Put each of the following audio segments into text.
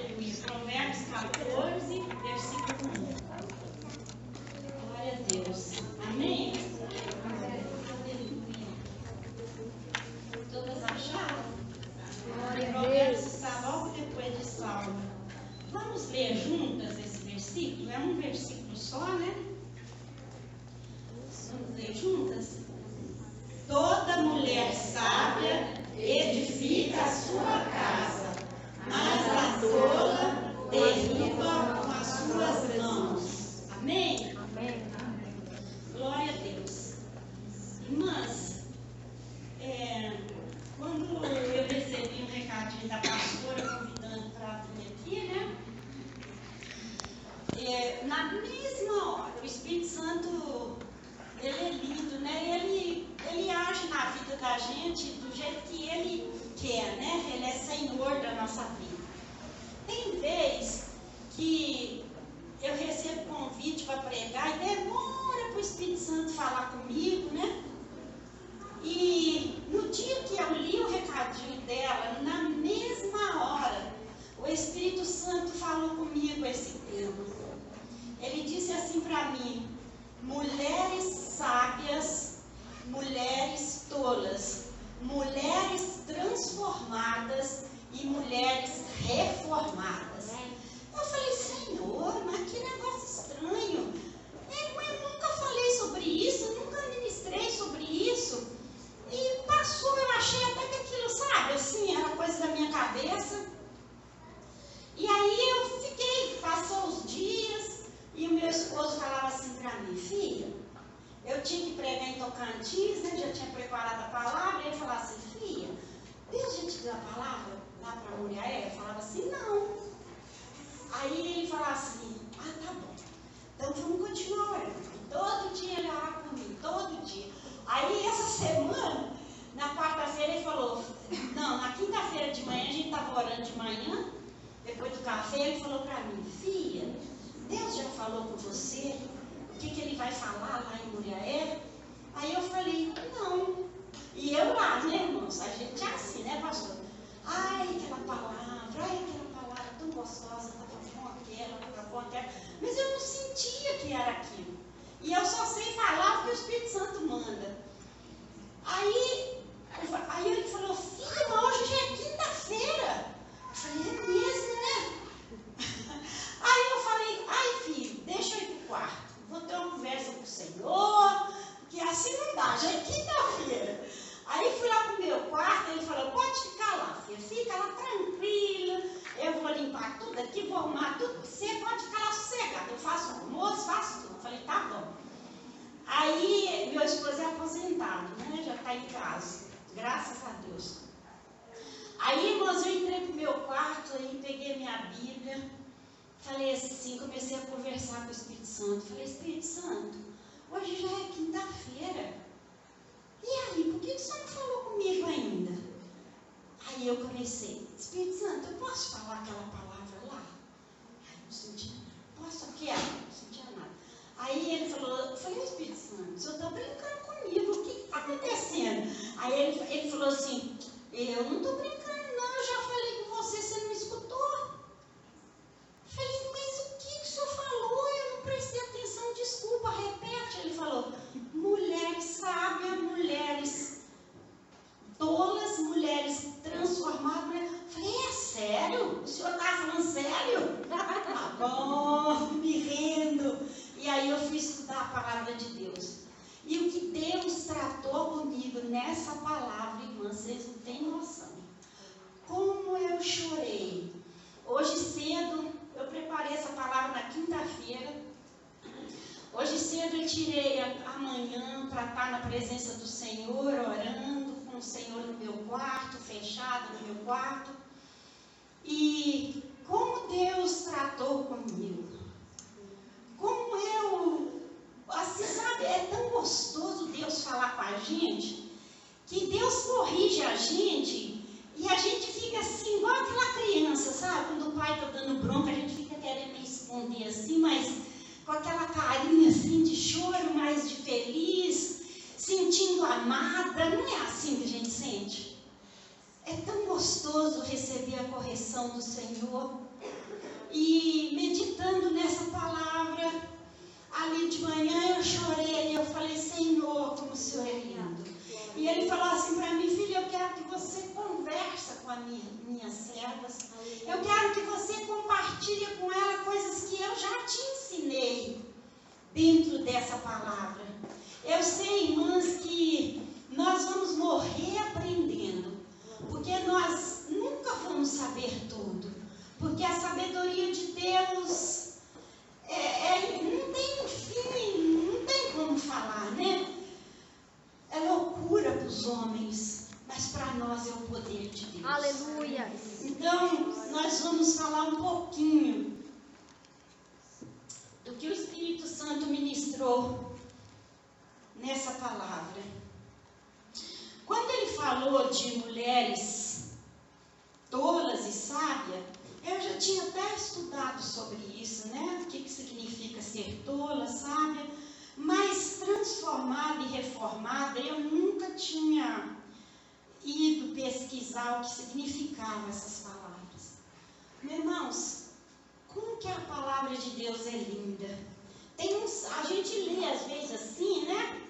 Aleluia. Provérbios 14, versículo 1. Glória a Deus. Amém? Aleluia. Todas acharam? Provérbios está logo depois de Salmo. Vamos ler juntas esse versículo? É um versículo só, né? Vamos ler juntas? Toda mulher sábia edifica a sua casa, mas a tola derriba com as suas mãos. Amém? Amém. Glória a Deus. Irmãs, quando eu recebi um recadinho da pastora convidando para vir aqui, né? Na mesma hora, o Espírito Santo, ele é lindo, né? Ele age na vida da gente do jeito que ele quer, né? Ele é Senhor da nossa vida. Tem vez que eu recebo convite para pregar e demora para o Espírito Santo falar comigo, né? E no dia que eu li o recadinho dela, na mesma hora, o Espírito Santo falou comigo esse tema. Ele disse assim para mim: mulheres sábias, mulheres tolas, mulheres transformadas e mulheres reformadas. Eu falei: Senhor, mas que negócio estranho. Eu nunca falei sobre isso, nunca ministrei sobre isso. E passou, eu achei até que aquilo, sabe, assim, era coisa da minha cabeça. E aí eu fiquei, passou os dias, e o meu esposo falava assim para mim: filha, eu tinha que pregar em Tocantins, né? Já tinha preparado a palavra, e ele falava assim: filha, Deus já te deu a palavra lá para Muriaé? Eu falava assim: não. Aí ele falava assim: ah, tá bom, então vamos continuar orando. Todo dia ele orava comigo, todo dia. Aí essa semana, na quarta-feira ele falou, não, na quinta-feira de manhã, a gente estava orando de manhã, depois do café, ele falou para mim: filha, Deus já falou com você o que ele vai falar lá em Muriaé? Aí eu falei: não. E eu lá, né, irmãos? A gente é assim, né, pastor? Ai, aquela palavra tão gostosa, estava bom aquela. Mas eu não sentia que era aquilo. E eu só sei falar porque o Espírito Santo manda. Aí ele falou: filha, mas hoje já é quinta-feira. Eu falei: é mesmo, né? Aí eu falei: ai, filho, deixa eu ir pro quarto. Vou ter uma conversa com o Senhor, porque assim não dá, já é quinta-feira. Aí fui lá pro meu quarto, ele falou: pode ficar lá, filha, fica lá tranquila, eu vou limpar tudo aqui, vou arrumar tudo, você pode ficar lá sossegada, eu faço almoço, faço tudo. Eu falei: tá bom. Aí meu esposo é aposentado, né? Já está em casa, graças a Deus. Aí, irmãos, eu entrei pro meu quarto, aí peguei minha Bíblia, falei assim, comecei a conversar com o Espírito Santo. Falei: Espírito Santo, hoje já é quinta-feira. E aí, por que você não falou comigo ainda? Aí eu comecei: Espírito Santo, eu posso falar aquela palavra lá? Ai, não sentia nada. Posso aqui? Não sentia nada. Aí ele falou, eu falei: Espírito Santo, o senhor está brincando comigo, o que está acontecendo? Aí ele falou assim: eu não estou brincando não, eu já falei com você, você não escutou? Eu falei: mas o que o senhor falou? Eu não prestei atenção, desculpa, repete. Ele falou: mulheres sábias, mulheres tolas, mulheres transformadas. Eu falei: é sério? O senhor está falando sério? Tá bom, me rendo. E aí eu fui estudar a palavra de Deus. E o que Deus tratou comigo nessa palavra, irmãs, vocês não têm noção. Como eu chorei. Hoje cedo, eu preparei essa palavra na quinta-feira. Hoje cedo eu tirei a manhã para estar na presença do Senhor, orando com o Senhor no meu quarto, fechado no meu quarto. E como Deus tratou comigo. Como assim, sabe, é tão gostoso Deus falar com a gente, que Deus corrige a gente, e a gente fica assim, igual aquela criança, sabe? Quando o pai está dando bronca, a gente fica querendo esconder assim, mas com aquela carinha assim de choro, mas de feliz, sentindo amada. Não é assim que a gente sente? É tão gostoso receber a correção do Senhor. E meditando nessa palavra, ali de manhã eu chorei, eu falei, Senhor, como o Senhor é lindo. E ele falou assim para mim, filha, eu quero que você conversa com as minhas servas. Eu quero que você compartilhe com ela coisas que eu já te ensinei dentro dessa palavra. Eu sei, irmãs, que nós vamos morrer aprendendo, porque nós nunca vamos saber tudo, porque a sabedoria de Deus não tem fim, não tem como falar, né? É loucura para os homens, mas para nós é o poder de Deus. Aleluia. Então, nós vamos falar um pouquinho do que o Espírito Santo ministrou nessa palavra. Quando ele falou de mulheres tolas e sábias, eu já tinha até estudado sobre isso, né? O que significa ser tola, sábia, mas transformada e reformada, eu nunca tinha ido pesquisar o que significavam essas palavras. Meus irmãos, como que a palavra de Deus é linda. A gente lê às vezes assim, né?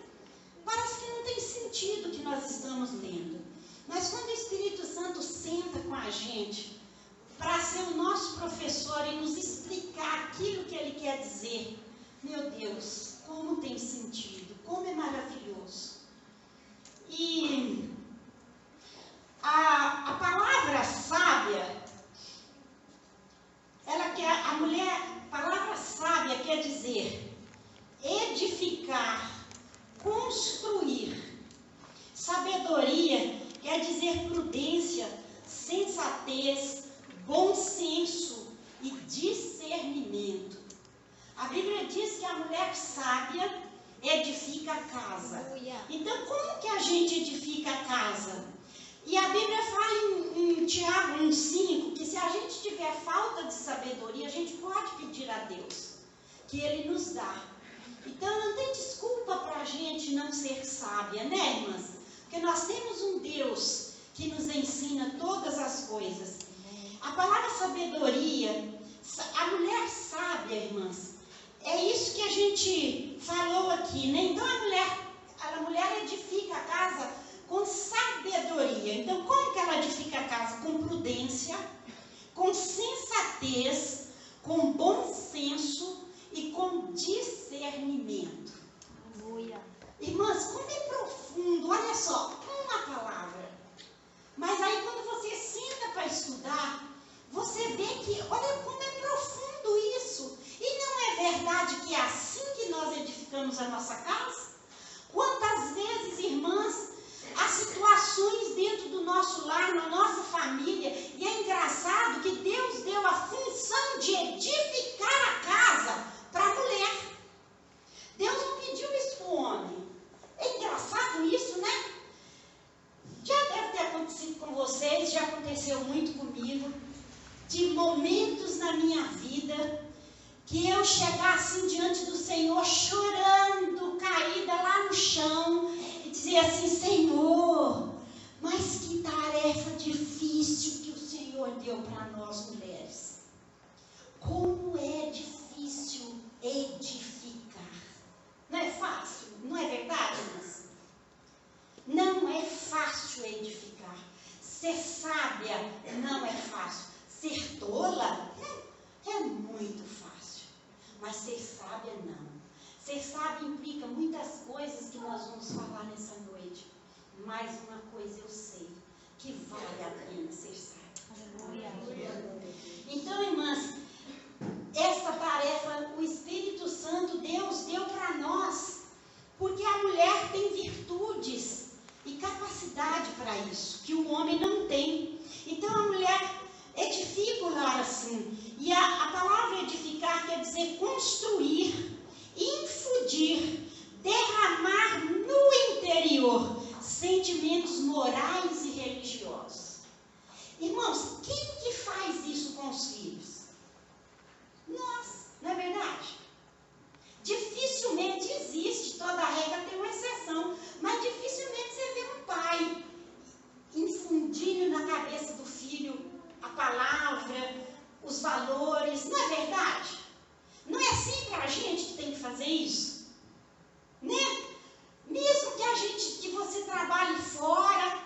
Parece que não tem sentido o que nós estamos lendo. Mas quando o Espírito Santo senta com a gente para ser o nosso professor e nos explicar aquilo que ele quer dizer, meu Deus, como tem sentido, como é maravilhoso. E a palavra sábia, palavra sábia quer dizer edificar, construir. Sabedoria quer dizer prudência, sensatez, bom senso e discernimento. A Bíblia diz que a mulher sábia edifica a casa. Então, como que a gente edifica a casa? E a Bíblia fala em Tiago 1,5 que se a gente tiver falta de sabedoria, a gente pode pedir a Deus, que Ele nos dá. Então, não tem desculpa para a gente não ser sábia, né, irmãs? Porque nós temos um Deus que nos ensina todas as coisas. A palavra sabedoria, a mulher sábia, irmãs, é isso que a gente falou aqui, né? Então, a mulher edifica a casa com sabedoria. Então, como que ela edifica a casa? Com prudência, com sensatez, com bom senso e com discernimento. Aleluia. Irmãs, como é profundo, olha só, uma palavra. Mas aí quando você senta para estudar, você vê que, olha como é profundo isso. E não é verdade que é assim que nós edificamos a nossa casa? Quantas vezes, irmãs, há situações dentro do nosso lar, na nossa família, e é engraçado que Deus deu a função de edificar a casa para a mulher. Deus não pediu isso para o homem. É engraçado isso, né? Já deve ter acontecido com vocês, já aconteceu muito comigo, de momentos na minha vida que eu chegar assim diante do Senhor, chorando, caída lá no chão, e dizer assim, Senhor, mas que tarefa difícil que o Senhor deu para nós mulheres. Como é difícil edificar. Não é fácil, não é verdade, irmãs? Não é fácil edificar. Ser sábia não é fácil. Ser tola é muito fácil. Mas ser sábia não. Ser sábia implica muitas coisas que nós vamos falar nessa noite. Mas uma coisa eu sei, que vale a pena ser sábia. Então, irmãs, essa tarefa o Espírito Santo, Deus deu para nós, porque a mulher tem virtudes e capacidade para isso, que o homem não tem. Então a mulher edifica o lar assim, e a palavra edificar quer dizer construir, infundir, derramar no interior sentimentos morais e religiosos. Irmãos, quem que faz isso com os filhos? Nós, não é verdade? Dificilmente existe, toda regra tem uma exceção, mas dificilmente você vê um pai infundindo na cabeça do filho a palavra, os valores, não é verdade? Não é sempre a gente que tem que fazer isso, né? Mesmo que você trabalhe fora,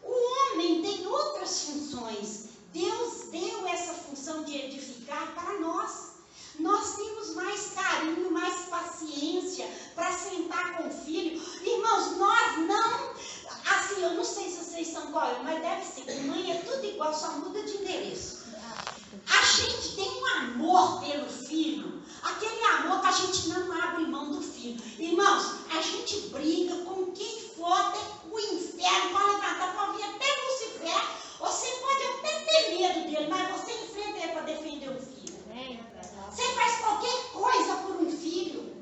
o homem tem outras funções. Deus deu essa função de edificar para nós. Nós temos mais carinho, mais paciência para sentar com o filho. Irmãos, nós não... Assim, eu não sei se vocês são igual, mas deve ser. Mãe é tudo igual, só muda de endereço. A gente tem um amor pelo filho. Aquele amor que a gente não abre mão do filho. Irmãos, a gente briga com quem for, até o inferno pode levantar para vir até Lucifer. Você pode até ter medo dele, mas você enfrenta ele para defender o filho. Você faz qualquer coisa por um filho.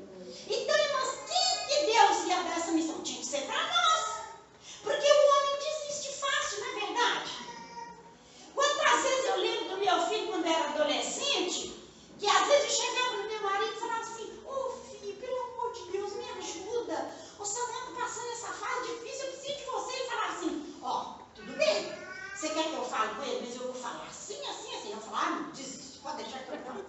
Então, irmãos, quem que Deus ia dar essa missão? Tinha que ser para nós. Porque o homem desiste fácil, não é verdade? Quantas vezes eu lembro do meu filho quando era adolescente, que às vezes eu chegava no meu marido e falava assim: ô filho, pelo amor de Deus, me ajuda. O Samuel está passando essa fase difícil, eu preciso de você. Ele falava assim: ó, tudo bem, você quer que eu fale com ele? Mas eu vou falar assim, assim, assim. Eu falava: não, desiste, pode deixar que eu falo.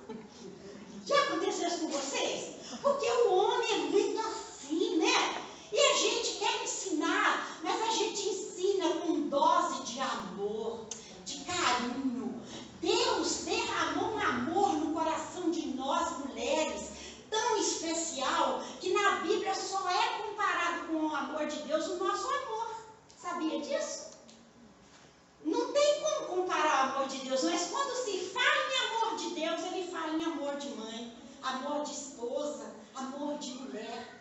Já aconteceu isso com vocês? Porque o homem é muito assim, né? E a gente quer ensinar, mas a gente ensina com dose de amor, de carinho. Deus derramou um amor no coração de nós, mulheres, tão especial, que na Bíblia só é comparado com o amor de Deus o nosso amor. Sabia disso? Não tem como comparar o amor de Deus, mas quando se fala em amor de Deus, ele fala em amor de mãe, amor de esposa, amor de mulher.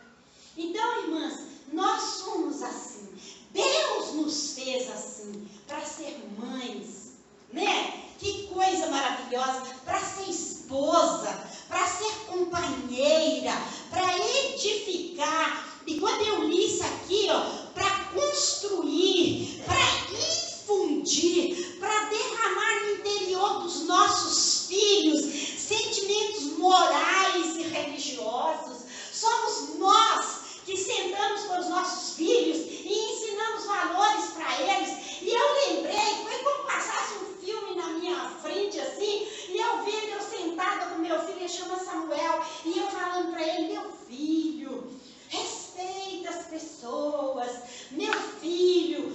Então, irmãs, nós somos assim. Deus nos fez assim, para ser mães, né? Que coisa maravilhosa, para ser esposa, para ser companheira, para edificar. E quando eu li isso aqui, ó, para construir, para infundir, para derramar no interior dos nossos filhos sentimentos morais e religiosos, somos nós que sentamos com os nossos filhos e ensinamos valores para eles. E eu lembrei, foi como passasse um filme na minha frente assim, e eu vendo eu sentada com meu filho, ele chama Samuel, e eu falando para ele: meu filho, respeita as pessoas, meu filho.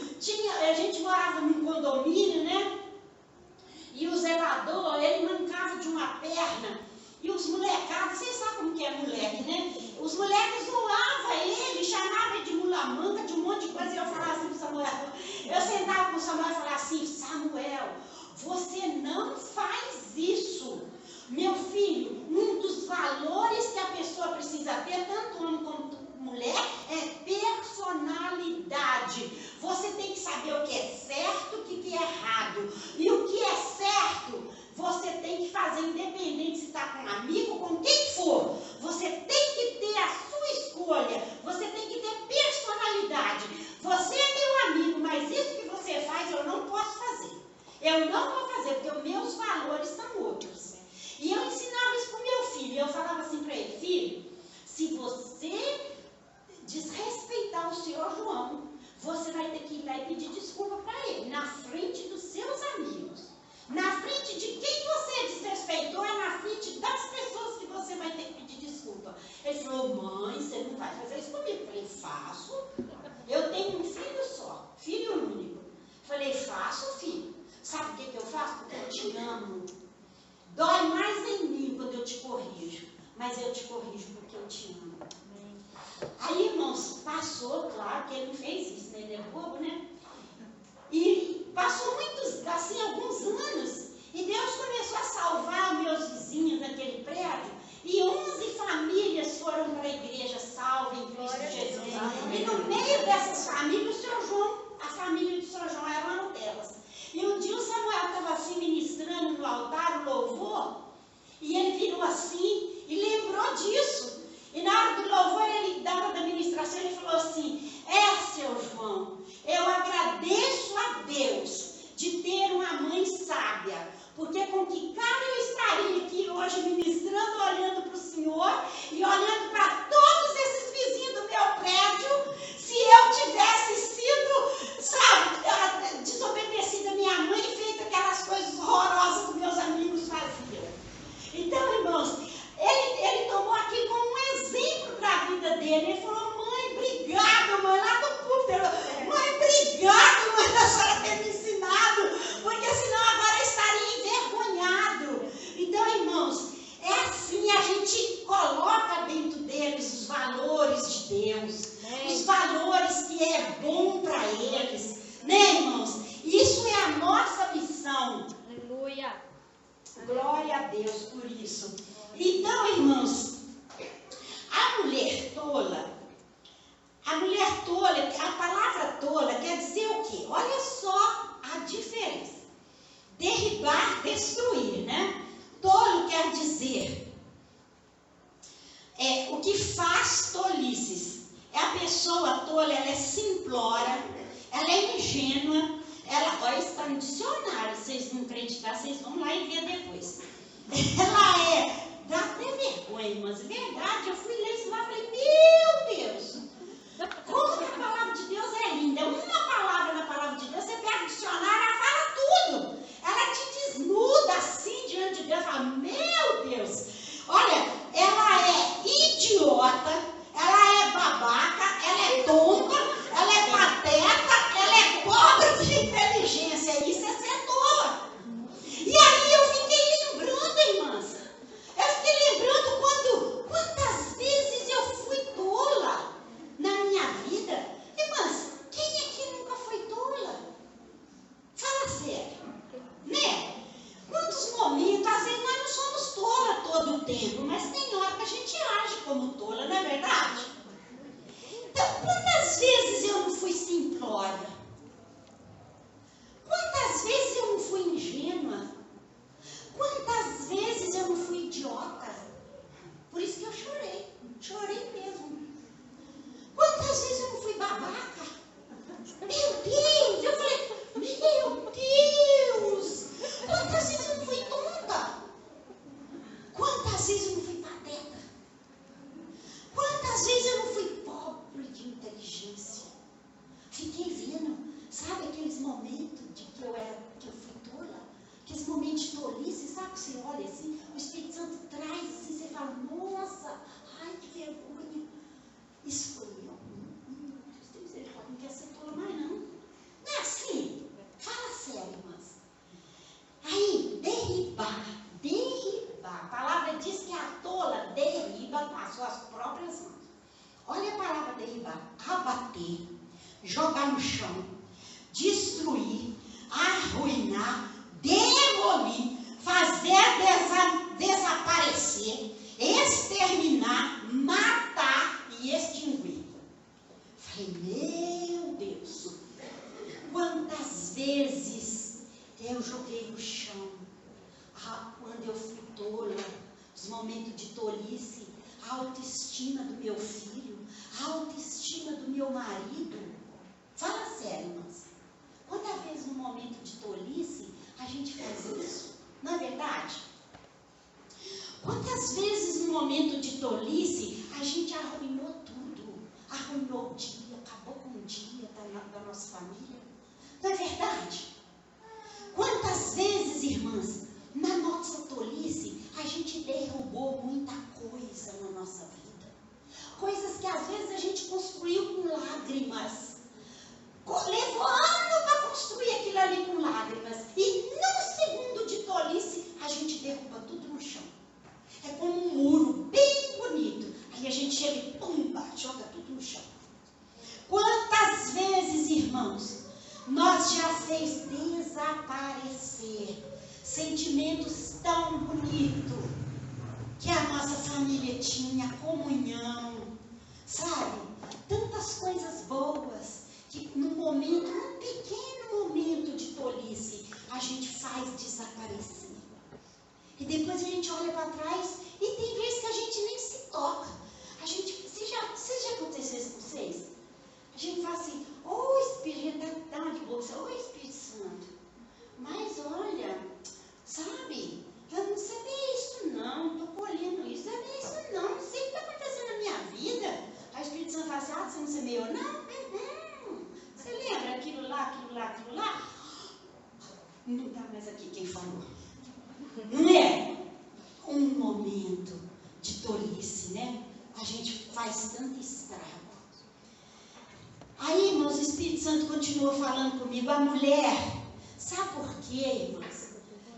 A gente morava num condomínio, né? E o zelador, ele mancava de uma perna. E os molecados, vocês sabem como que é moleque, né? Os moleques zoavam ele, chamavam ele de mula-manca, de um monte de coisa. E eu falava assim pro Samuel. Eu sentava com o Samuel e falava assim: Samuel, você não faz isso. Meu filho, um dos valores que a pessoa precisa ter, tanto homem como mulher, é personalidade. Você tem que saber o que é certo e o que é errado. E o que é certo, você tem que fazer, independente se está com um amigo, com quem for. Você tem que ter a sua escolha. Você tem que ter personalidade. Você é meu amigo, mas isso que você faz eu não posso fazer. Eu não vou fazer, porque os meus valores são outros. E eu ensinava isso para o meu filho. Eu falava assim para ele: filho, se você desrespeitar o senhor João, você vai ter que ir lá e pedir desculpa para ele, na frente dos seus amigos. Na frente de quem você desrespeitou, é na frente das pessoas que você vai ter que pedir desculpa. Ele falou: mãe, você não vai fazer isso comigo. Eu falei: faço. Eu tenho um filho só, filho único. Eu falei: faço, filho. Sabe o que eu faço? Porque eu te amo. Dói mais em mim quando eu te corrijo, mas eu te corrijo porque eu te amo. Aí, irmãos, passou, claro que ele não fez isso, né? Ele é bobo, né? E passou alguns anos, e Deus começou a salvar meus vizinhos daquele prédio, e 11 famílias foram para a igreja salva em Cristo Jesus. E no meio dessas famílias, o Sr. João, a família do Sr. João era uma delas. E um dia o Samuel estava assim ministrando no altar o louvor, e ele virou assim e lembrou disso. E na hora do louvor, ele dava da ministração, ele falou assim: seu João, eu agradeço a Deus de ter uma mãe sábia, porque com que cara eu estaria aqui hoje ministrando, olhando para o Senhor e olhando para todos esses vizinhos do meu prédio, se eu tivesse sido, desobedecido a minha mãe e feito aquelas coisas horrorosas que meus amigos faziam. Deus por isso. Então, irmãos, a mulher tola, a palavra tola quer dizer o quê? Olha só a diferença. Derribar, destruir, né? Tolo quer dizer o que faz tolices. A pessoa tola, ela é simplória, ela é ingênua, olha, está no dicionário, vocês não acreditar, vocês vão lá e ver depois. Ela dá até vergonha, mas é verdade, eu fui ler isso lá e falei, meu Deus, como que a palavra de Deus é linda. Uma palavra na palavra de Deus, você pega o dicionário, ela fala tudo. Ela te desnuda assim diante de Deus, fala, meu Deus. Olha, ela é idiota, ela é babaca, ela é tonta, ela é pateta, ela é pobre de inteligência. Isso é ser tola. E aí eu fiquei lembrando, irmãs. Eu fiquei lembrando quantas vezes eu fui tola na minha vida. Irmãs, quem aqui nunca foi tola? Fala sério, né? Quantos momentos, às vezes nós não somos tola todo o tempo, mas tem hora que a gente age como tola, não é verdade? Então, quantas vezes eu não fui simplória? Quantas vezes eu não fui ingênua? Quantas vezes eu não fui idiota? Por isso que eu chorei mesmo. Quantas vezes eu não fui babaca? Meu Deus, eu falei, meu Deus, quantas vezes eu não fui tonta? Quantas vezes eu não fui pateta? Quantas vezes eu não fui pobre de inteligência? Fiquei vendo, sabe aqueles momentos de que eu fui tola? Aqueles momentos de tolice, sabe que você olha assim, o Espírito Santo traz assim, você fala, nossa, ai que vergonha. Isso foi eu. Não quer ser tola mais não. Não é assim? Fala sério, irmãs. Aí, derribar. A palavra diz que a tola derriba com as suas próprias mãos. Olha a palavra derribar. Abater, jogar no chão, destruir, arruinar, demolir, fazer desaparecer, exterminar, matar e extinguir. Falei, meu Deus, quantas vezes eu joguei no chão, quando eu fui tola, os momentos de tolice, a autoestima do meu filho, a autoestima do meu marido. Fala sério, irmãs. Quantas vezes no momento de tolice a gente faz isso? Não é verdade? Quantas vezes no momento de tolice a gente arruinou tudo? Arruinou o dia, acabou com o dia da nossa família? Não é verdade? Quantas vezes, irmãs, na nossa tolice a gente derrubou muita coisa na nossa vida? Coisas que às vezes a gente construiu com lágrimas. Levou anos para construir aquilo ali com lágrimas. E num segundo de tolice, a gente derruba tudo no chão. É como um muro bem bonito. Aí a gente chega e pumba, joga tudo no chão. Quantas vezes, irmãos, nós já fez desaparecer sentimentos tão bonitos que a nossa família tinha, comunhão, sabe? Tantas coisas boas. Que num pequeno momento de tolice, a gente faz desaparecer. E depois a gente olha para trás e tem vezes que a gente nem se toca. Se já aconteceu isso com vocês? A gente fala assim, Espírito, a gente dá uma de bolsa, Espírito Santo. Mas olha, sabe, eu não sabia isso não, estou colhendo isso, não sabia isso não sei o que está acontecendo na minha vida. Aí o Espírito Santo fala assim, você não semeou não? Você lembra aquilo lá? Não está mais aqui quem falou. Não é? Um momento de tolice, né? A gente faz tanto estrago. Aí, irmãos, o Espírito Santo continua falando comigo. A mulher, sabe por quê, irmãos?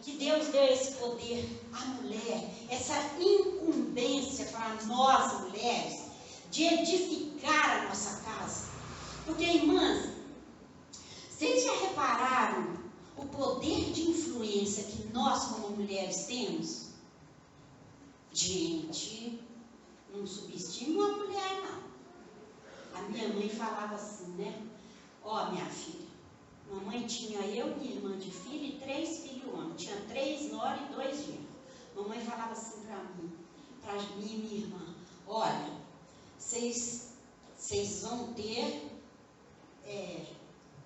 Que Deus deu esse poder à mulher, essa incumbência para nós mulheres, de edificar a nossa casa. Porque, irmãs, vocês já repararam o poder de influência que nós como mulheres temos? Gente, não subestima uma mulher, não. A minha mãe falava assim, né? Ó, minha filha, mamãe tinha eu, minha irmã de filho e 3 filhos homens. Tinha 3 noras e 2 genros. Mamãe falava assim para mim e minha irmã, olha, vocês vão ter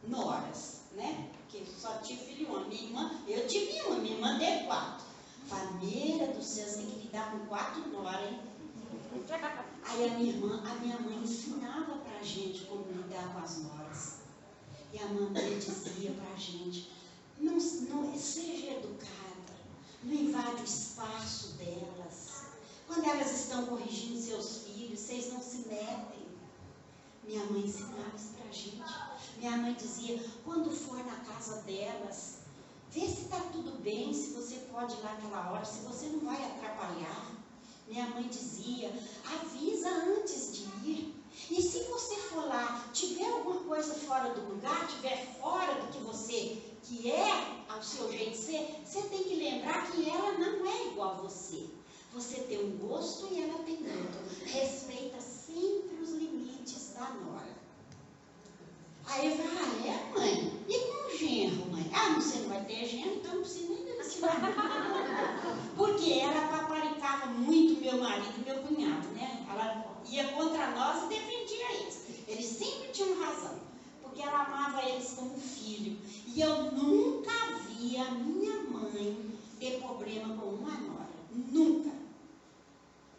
noras, né? Porque só tive filho homem. Minha irmã, eu tive uma, minha irmã teve 4. Família do céu, você tem que lidar com 4 noras, hein? Aí a minha mãe ensinava para a gente como lidar com as noras. E a mamãe dizia para a gente, não seja educada, não invade o espaço delas. Quando elas estão corrigindo seus filhos, vocês não se metem. Minha mãe ensinava isso para a gente. Minha mãe dizia, quando for na casa delas, vê se está tudo bem, se você pode ir lá naquela hora, se você não vai atrapalhar. Minha mãe dizia, avisa antes de ir. E se você for lá, tiver alguma coisa fora do lugar, tiver fora do que você, que é ao seu jeito de ser, você tem que lembrar que ela não é igual a você. Você tem um gosto e ela tem outro. Respeita sempre os limites da nora. Aí eu falo, é mãe? E com o genro, mãe? Ah, você não vai ter genro, então não precisa nem ensinar. Porque ela paparicava muito meu marido e meu cunhado, né? Ela ia contra nós e defendia eles. Eles sempre tinham razão, porque ela amava eles como filho. E eu nunca vi a minha mãe ter problema com uma nora. Nunca.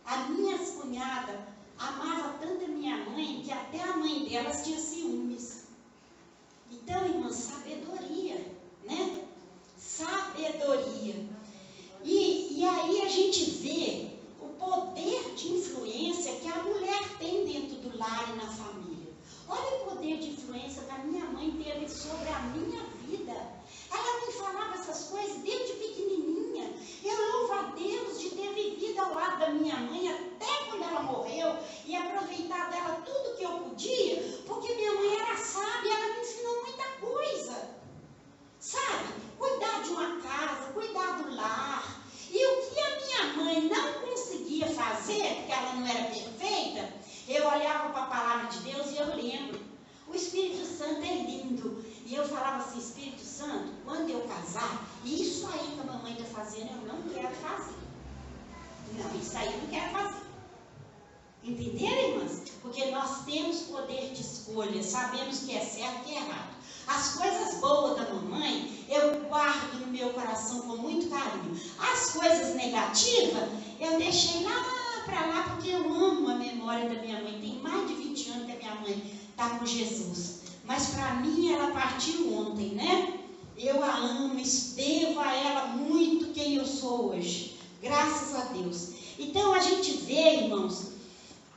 A minha cunhada amava tanto a minha mãe que até a mãe delas tinha ciúmes. Então, irmã, sabedoria, né? Sabedoria. E aí a gente vê o poder de influência que a mulher tem dentro do lar e na família. Olha o poder de influência que a minha mãe teve sobre a minha vida. Ela me falava essas coisas desde pequenininha. Eu louvo a Deus de ter vivido ao lado da minha mãe até quando ela morreu e aproveitar dela tudo que eu podia, porque minha mãe era sábia, ela me ensinou muita coisa. Sabe? Cuidar de uma casa, cuidar do lar. E o que a minha mãe não conseguia fazer, porque ela não era perfeita, eu olhava para a palavra de Deus e eu lembro. O Espírito Santo é lindo. E eu falava assim, Espírito Santo, quando eu casar, isso aí que a mamãe está fazendo, eu não quero fazer. Não, isso aí eu não quero fazer. Entenderam, irmãs? Porque nós temos poder de escolha, sabemos que é certo e que é errado. As coisas boas da mamãe, eu guardo no meu coração com muito carinho. As coisas negativas, eu deixei lá para lá, porque eu amo a memória da minha mãe. Tem mais de 20 anos que a minha mãe está com Jesus. Mas para mim, ela partiu ontem, né? Eu a amo, devo a ela muito quem eu sou hoje. Graças a Deus. Então, a gente vê, irmãs,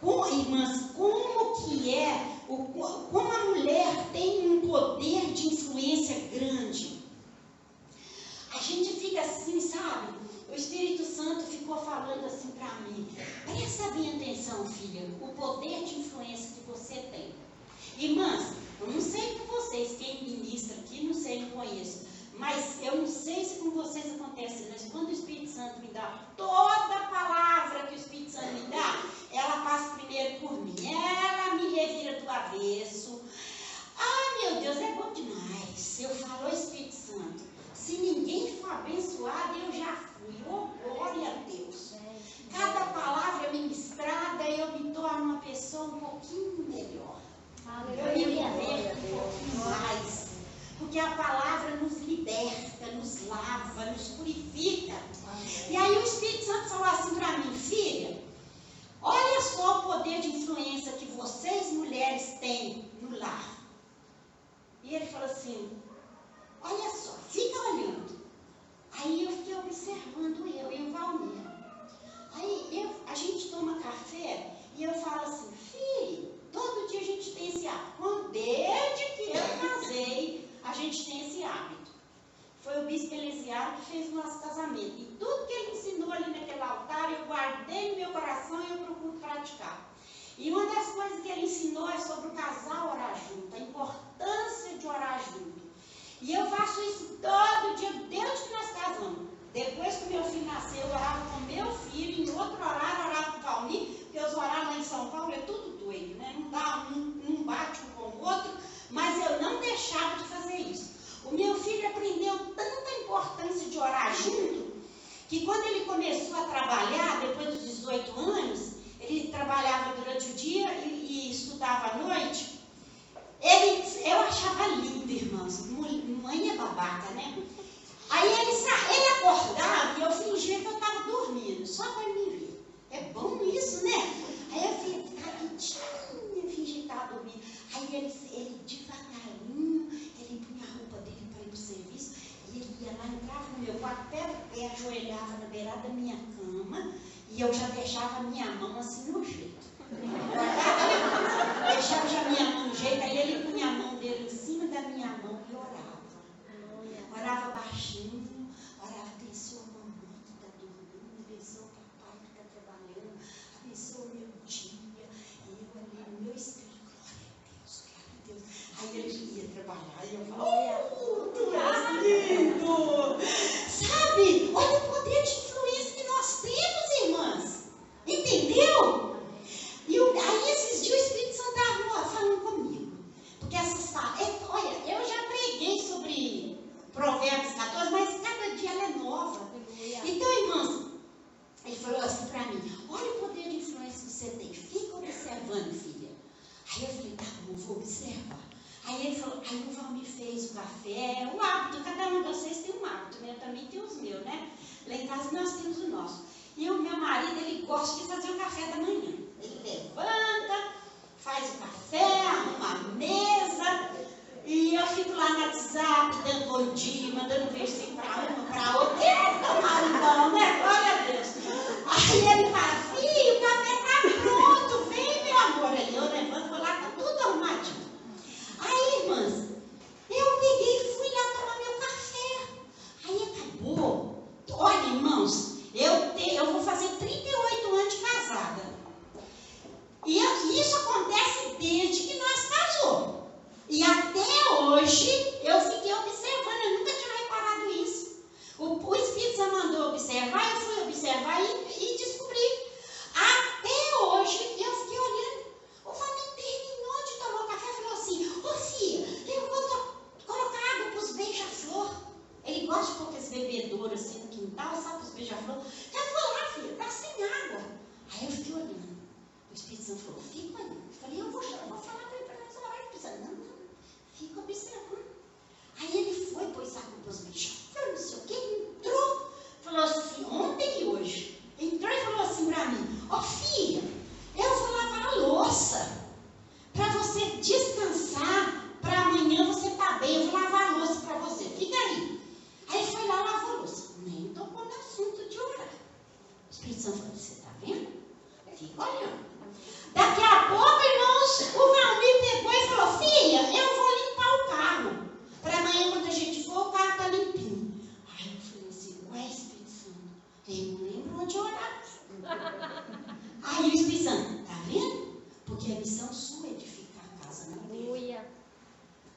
como que é, como a mulher tem um poder de influência grande. A gente fica assim, sabe? O Espírito Santo ficou falando assim para mim, presta bem atenção, filha, o poder de influência que você tem. Irmãs, eu não sei com vocês, quem ministra aqui, não sei, não conheço, mas eu não sei se com vocês acontece, mas quando o Espírito Santo me dá, toda a palavra que o Espírito Santo me dá, ela passa primeiro por mim, ela me revira do avesso. Ah, meu Deus, é bom demais. Eu falo, Espírito Santo, se ninguém for abençoado, eu já fui. Oh, glória a Deus. Cada palavra ministrada, eu me torno uma pessoa um pouquinho melhor. Eu me liberto um pouquinho mais. Porque a palavra nos liberta, nos lava, nos purifica. E aí o Espírito Santo falou assim para mim, filha, olha só o poder de influência que vocês mulheres têm no lar. E ele falou assim, olha só, fica olhando. Aí eu fiquei observando eu e o Valmir. Aí a gente toma café e eu falo assim, filho, todo dia a gente tem esse hábito. Desde que eu casei, a gente tem esse hábito. Foi o bispo Elisiário que fez o nosso casamento. E tudo que ele ensinou ali naquele altar, eu guardei no meu coração e eu procuro praticar. E uma das coisas que ele ensinou é sobre o casal orar junto, a importância de orar junto. E eu faço isso todo dia, desde que nós casamos. Depois que meu filho nasceu, eu orava com meu filho, em outro horário só para me ver. É bom isso, né? Aí eu ficava quietinha, fingi que estava dormindo. Aí ele devagarinho, ele punha a roupa dele para ir para o serviço, e ele ia lá, entrava no meu quarto, pé, ajoelhava na beirada da minha cama, e eu já deixava a minha mão assim no jeito. Deixava já a minha mão no jeito, aí ele punha a mão dele em cima da minha mão e orava. Orava baixinho, orava, abençoa a mamãe que está dormindo, abençoa o papai que está trabalhando, abençoa o meu dia. E eu olhei no meu espírito, glória a Deus. Aí ele ia trabalhar e eu falava, tu és lindo! Sabe, olha o poder de influência que nós temos, irmãs. Entendeu? Aí esses dias o Espírito Santo estava falando comigo. Porque olha, eu já preguei sobre Provérbios 14, mas cada dia ela é nova. Então, irmãs, ele falou assim para mim, olha o poder de influência que você tem, fica observando, filha. Aí eu falei, tá bom, vou observar. Aí ele falou, aí o Valmir fez o café, o hábito, cada um de vocês tem um hábito, né? Eu também tenho os meus, né? Lá em casa nós temos o nosso. E o meu marido, ele gosta de fazer o café da manhã. Ele levanta, faz o café, arruma a mesa, e eu fico lá no WhatsApp, dando bom dia, mandando versículo para uma, para outra. Eita, maridão, né? Glória a Deus. Aí ele fala, filho, o café está pronto, vem, meu amor. Aí eu levanto, vou lá, está tudo arrumadinho. Aí, irmãs, eu peguei e fui lá tomar meu café. Aí acabou. Olha, irmãos, eu vou fazer 38 anos de casada. E isso acontece desde que nós casamos. E até hoje eu fiquei observando, eu nunca tinha reparado isso. O Espírito Santo mandou observar, eu fui observar e descobri. Até hoje eu fiquei olhando. O Valmir terminou de tomar o café e falou assim, ô filha, eu vou colocar água para os beija-flor. Ele gosta de colocar esse bebedouro assim no quintal, sabe, os beija-flor. Eu vou lá, filha, tá sem água. Aí eu fiquei olhando. O Espírito Santo falou, fica aí. Eu falei, eu vou falar para ele para nós orar. Ele disse, não, fica observando. Aí ele foi, pôs água para os beija-flor, não sei o que, entrou. Falou assim, ontem e hoje. Entrou e falou assim para mim, ó filha, eu vou lavar a louça para você descansar, para amanhã você tá bem, eu vou lavar a louça para você, fica aí. Aí ele foi lá, lavou a louça. Nem tocou no assunto de orar. O Espírito Santo falou, você tá vendo? Fica olhando. Daqui a pouco, irmãos, o Valmir pegou e falou, filha, eu vou limpar o carro. Para amanhã, quando a gente for, o carro tá limpinho. Aí eu falei assim, ué, Espírito Santo, ele não lembra onde orar. Aí o Espírito Santo, tá vendo? Porque a missão sua é edificar a casa na igreja.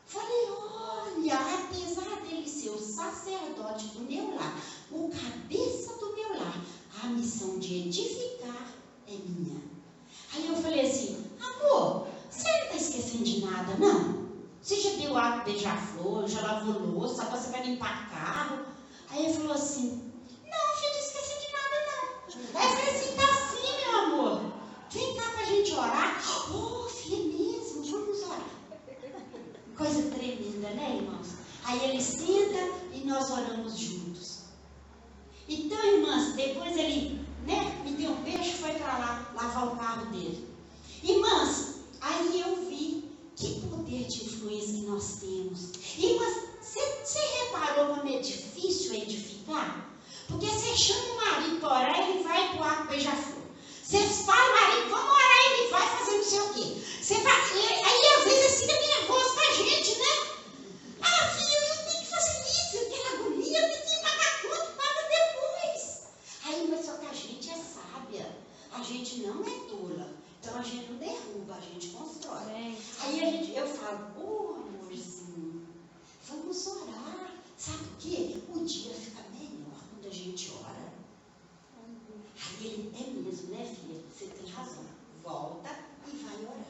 Falei, olha, apesar dele ser o sacerdote do meu lar, o cabeça do meu lar, a missão de edificar é minha. Aí eu falei assim, amor, você não está esquecendo de nada, não? Você já deu água, beija-flor, já lavou louça, agora você vai limpar carro. Aí ele falou assim, não, filho, não esqueci de nada, não. Aí eu falei assim, tá sim, meu amor. Vem cá pra gente orar. Oh, filha, mesmo, vamos orar. Coisa tremenda, né, irmãos? Aí ele senta e nós oramos juntos. Então, irmãs, depois ele, me deu um beijo e foi para lá lavar o carro dele. Irmãs, aí eu vi que poder de influência que nós temos. Irmãs, você reparou como é difícil edificar? Porque você chama o marido para orar, ele vai para o arco beija-flor. Você fala, marido, vamos orar, ele vai fazer não sei o quê. Aí às vezes ele fica nervoso com a gente, né? Ah, filho, eu tenho que fazer isso, aquela agonia, eu tenho que pagar conta, paga depois. Aí, mas só que a gente é sábia, a gente não é tola. Então a gente não derruba, a gente constrói. Aí eu falo, amorzinho, vamos orar. Sabe o quê? O dia fica melhor quando a gente ora. Aí ele, é mesmo, né, filha? Você tem razão. Volta e vai orar.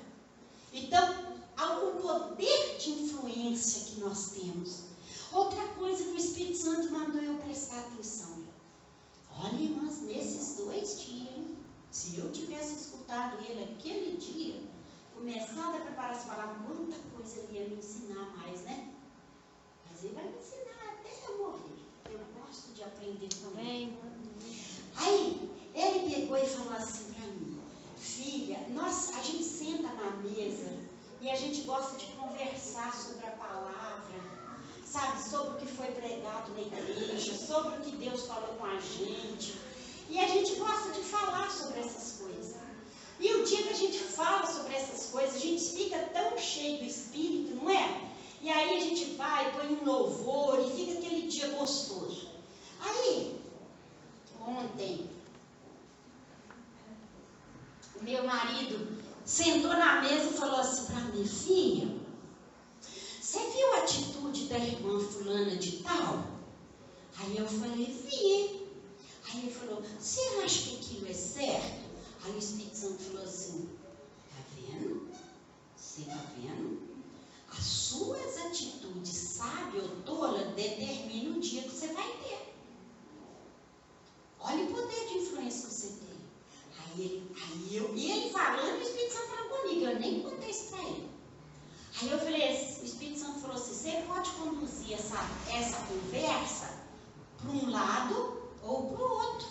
Então, há um poder de influência que nós temos. Outra coisa que o Espírito Santo mandou eu prestar atenção. Olha, irmãs, nesses 2 dias, se eu tivesse escutado ele aquele dia, começado a preparar as palavras, quanta coisa ele ia me ensinar mais, né? Mas ele vai me ensinar até eu morrer. Eu gosto de aprender com ele. Aí, falou assim para mim: filha, a gente senta na mesa e a gente gosta de conversar sobre a palavra, sabe, sobre o que foi pregado na igreja, sobre o que Deus falou com a gente. E a gente gosta de falar sobre essas coisas. E o dia que a gente fala sobre essas coisas, a gente fica tão cheio do Espírito, não é? E aí a gente vai, põe um louvor e fica aquele dia gostoso. Aí, ontem, o meu marido sentou na mesa e falou assim para mim: filha, você viu a atitude da irmã fulana de tal? Aí eu falei: vi. Aí ele falou: você acha que aquilo é certo? Aí o Espírito Santo falou assim: tá vendo? Você tá vendo? As suas atitudes, sábia ou tola, determinam o dia que você vai ter. Olha o poder de influência que você tem. E ele falando, o Espírito Santo falou comigo, eu nem contei isso para ele. Aí eu falei, o Espírito Santo falou assim: você pode conduzir essa conversa para um lado ou para o outro.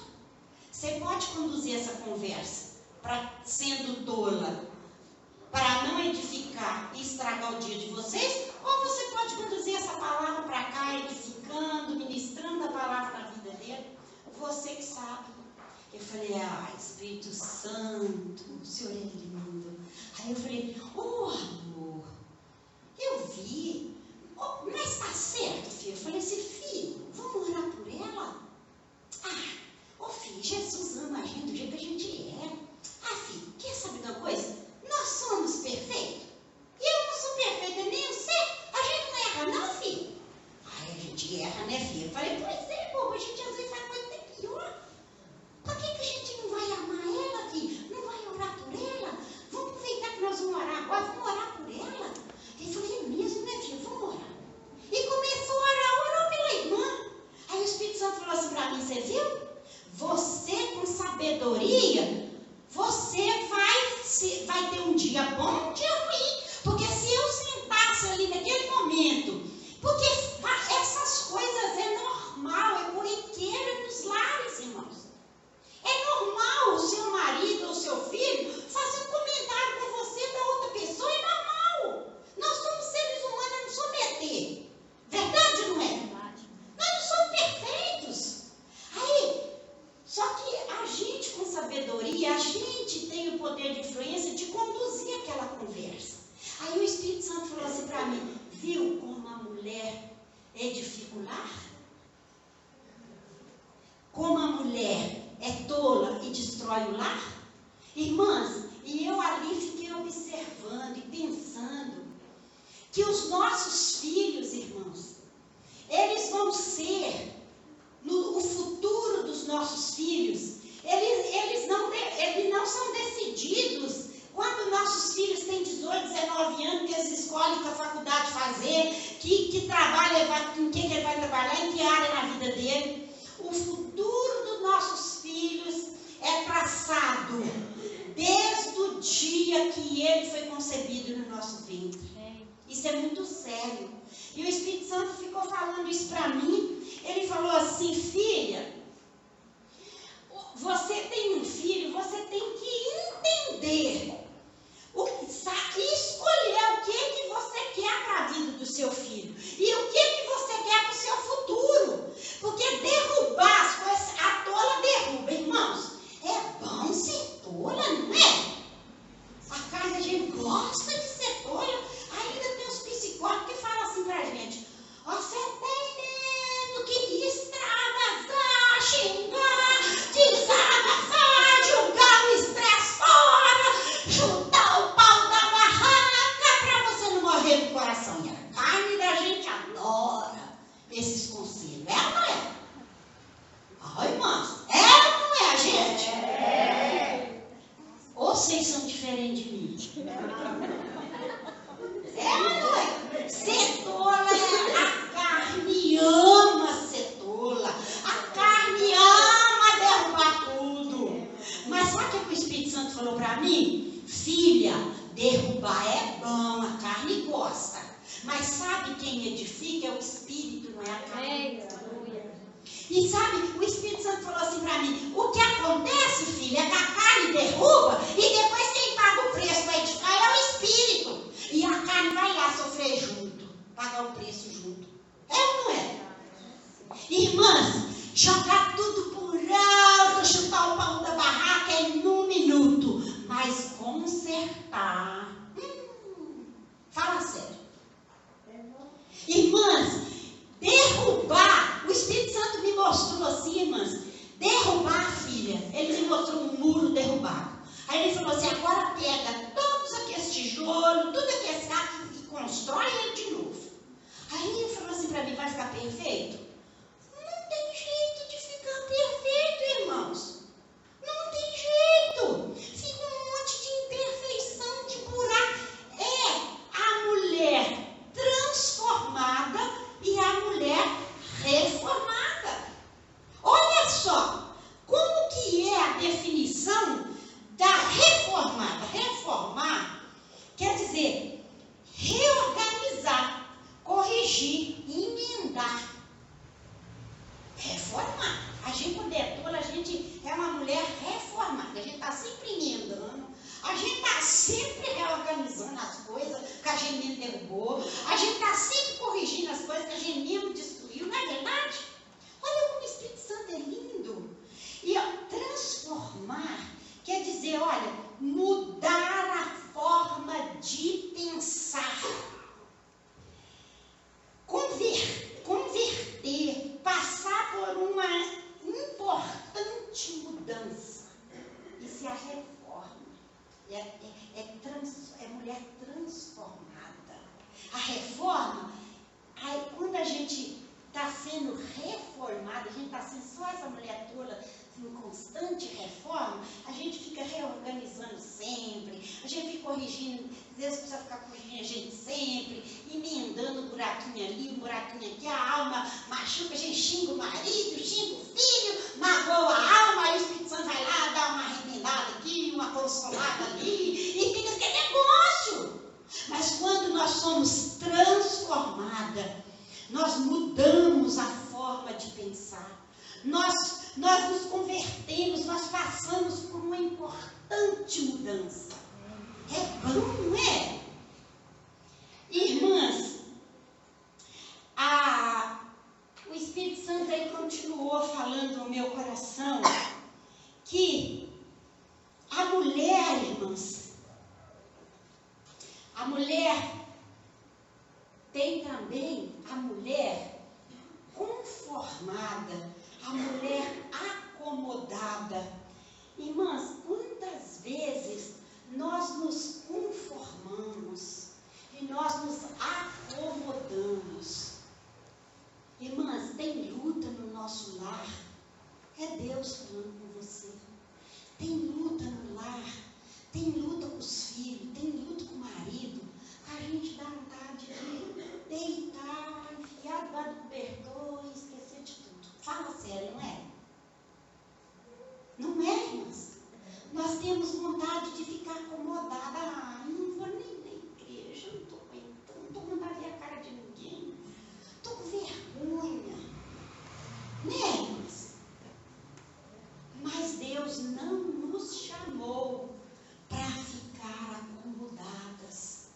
Você pode conduzir essa conversa sendo tola, para não edificar e estragar o dia de vocês, ou você pode conduzir essa palavra para cá, edificando, ministrando a palavra na vida dele. Você que sabe. Eu falei: Espírito Santo, o Senhor é lindo. Aí eu falei: amor, eu vi, mas está certo, filho. Eu falei assim: filho, vamos orar por ela? Filho, Jesus ama a gente do jeito que a gente é. Filho, quer saber de uma coisa? Nós somos perfeitos. E eu não sou perfeita, nem você. A gente não erra, não, filho? A gente erra, né, filho? Eu falei: pois é, bobo, a gente às vezes faz coisa até pior. Por que a gente não vai amar ela, filho? Não vai orar por ela? Vamos aproveitar que nós vamos orar agora, vamos orar por ela? Ele falou: é mesmo, né, filho? Vamos orar. E começou a orar, orou pela irmã. Aí o Espírito Santo falou assim para mim: você viu? Você com sabedoria, você vai ter um dia bom, um dia ruim. Porque se eu sentasse ali naquele momento, porque essas coisas é normal, é corriqueira nos lares, irmãos. É normal o seu marido ou o seu filho fazer um comentário com você da outra pessoa, é normal. Nós somos seres humanos a nos submeter. Verdade ou não é? Nós não somos perfeitos. Aí, só que a gente com sabedoria, a gente tem o poder de influência de conduzir aquela conversa. Aí o Espírito Santo falou assim para mim: viu como a mulher edifica o lar? Como a mulher é tola e destrói o lar? Irmãs, e eu ali fiquei observando e pensando que os nossos filhos, irmãos, eles vão ser, o futuro dos nossos filhos, eles não são decididos quando nossos filhos têm 18, 19 anos, que eles escolhem que a faculdade fazer, que trabalha, em que ele vai trabalhar, em que área na vida dele. O futuro dos nossos filhos é traçado desde o dia que ele foi concebido no nosso ventre. Isso é muito sério. E o Espírito Santo ficou falando isso para mim. Ele falou assim: filha, você tem um filho, você tem que entender, escolher o que você quer para a vida do seu filho e o que você quer para o seu futuro. Porque derrubar as coisas, a tola derruba, irmãos. É bom ser tola, não é? A casa a gente gosta de ser tola. Ainda tem os psicólogos que falam assim pra gente: você tem que extravasar, xingar, desabafar, jogar o estresse fora, chutar o pau da barraca pra você não morrer do coração. E a carne da gente adora esses conselhos. É ou não é? Ai, irmãos, é ou não é, gente? É. Ou vocês são diferentes de mim? É ou não é? Ser tola, a carne ama ser tola. A carne ama derrubar tudo. Mas sabe o que o Espírito Santo falou para mim? Filha, derrubar é bom, a carne gosta. Mas sabe quem edifica é o Espírito, não é a carne. E sabe, o Espírito Santo falou assim para mim: o que acontece, filha, é que a consertar. Fala sério. Irmãs, derrubar, o Espírito Santo me mostrou assim, irmãs, derrubar, filha. Ele me mostrou um muro derrubado. Aí ele falou assim, agora pega todos aqueles tijolos, tudo aqueles sacos e constrói ele de novo. Aí ele falou assim para mim, vai ficar perfeito? Não tem jeito de ficar perfeito, irmãos. Não tem jeito. Fica um monte de imperfeição, de buraco. É a mulher transformada e a mulher reformada. Olha só, como que é a definição da reformada? Reformar quer dizer reorganizar, corrigir, emendar. Reformar. A gente, quando é tola, a gente é uma mulher reformada. A gente está sempre emendando. A gente está sempre reorganizando as coisas que a gente mesmo derrubou. A gente está sempre corrigindo as coisas que a gente mesmo destruiu. Não é verdade? Olha como o Espírito Santo é lindo. E ó, transformar quer dizer, olha, mudar a forma de pensar. Converter, passar por uma importante mudança. Isso é a reforma. É mulher transformada. A reforma, aí, quando a gente está sendo reformada, a gente está sendo só essa mulher tola em constante reforma, a gente fica reorganizando sempre, a gente fica corrigindo, Deus precisa ficar corrigindo a gente sempre, emendando um buraquinho ali, um buraquinho aqui, a alma machuca, a gente xinga o marido, xinga o filho, magoa a alma, aí o Espírito Santo vai lá, dá uma arrependada aqui, uma consolada ali, e fica aquele negócio. Mas quando nós somos transformadas, nós mudamos a forma de pensar, nós nos convertemos, nós passamos por uma importante mudança. É bom, não é? Irmãs, o Espírito Santo aí continuou falando no meu coração que a mulher, irmãs, a mulher tem também a mulher conformada, a mulher acomodada. Irmãs, quantas vezes nós nos conformamos e nós nos acomodamos? Irmãs, tem luta no nosso lar. É Deus falando com você. Tem luta no lar, tem luta com os filhos, tem luta com o marido. A gente dá vontade de deitar, enfiar debaixo do cobertor e esquecer de tudo. Fala sério, não é? Não é, irmãs? Nós temos vontade de ficar acomodada. Ah, não vou nem na igreja, não estou aguentando, não estou com vontade de ver a cara de ninguém. Estou com vergonha. Né, irmãs? Mas Deus não nos chamou para ficar acomodadas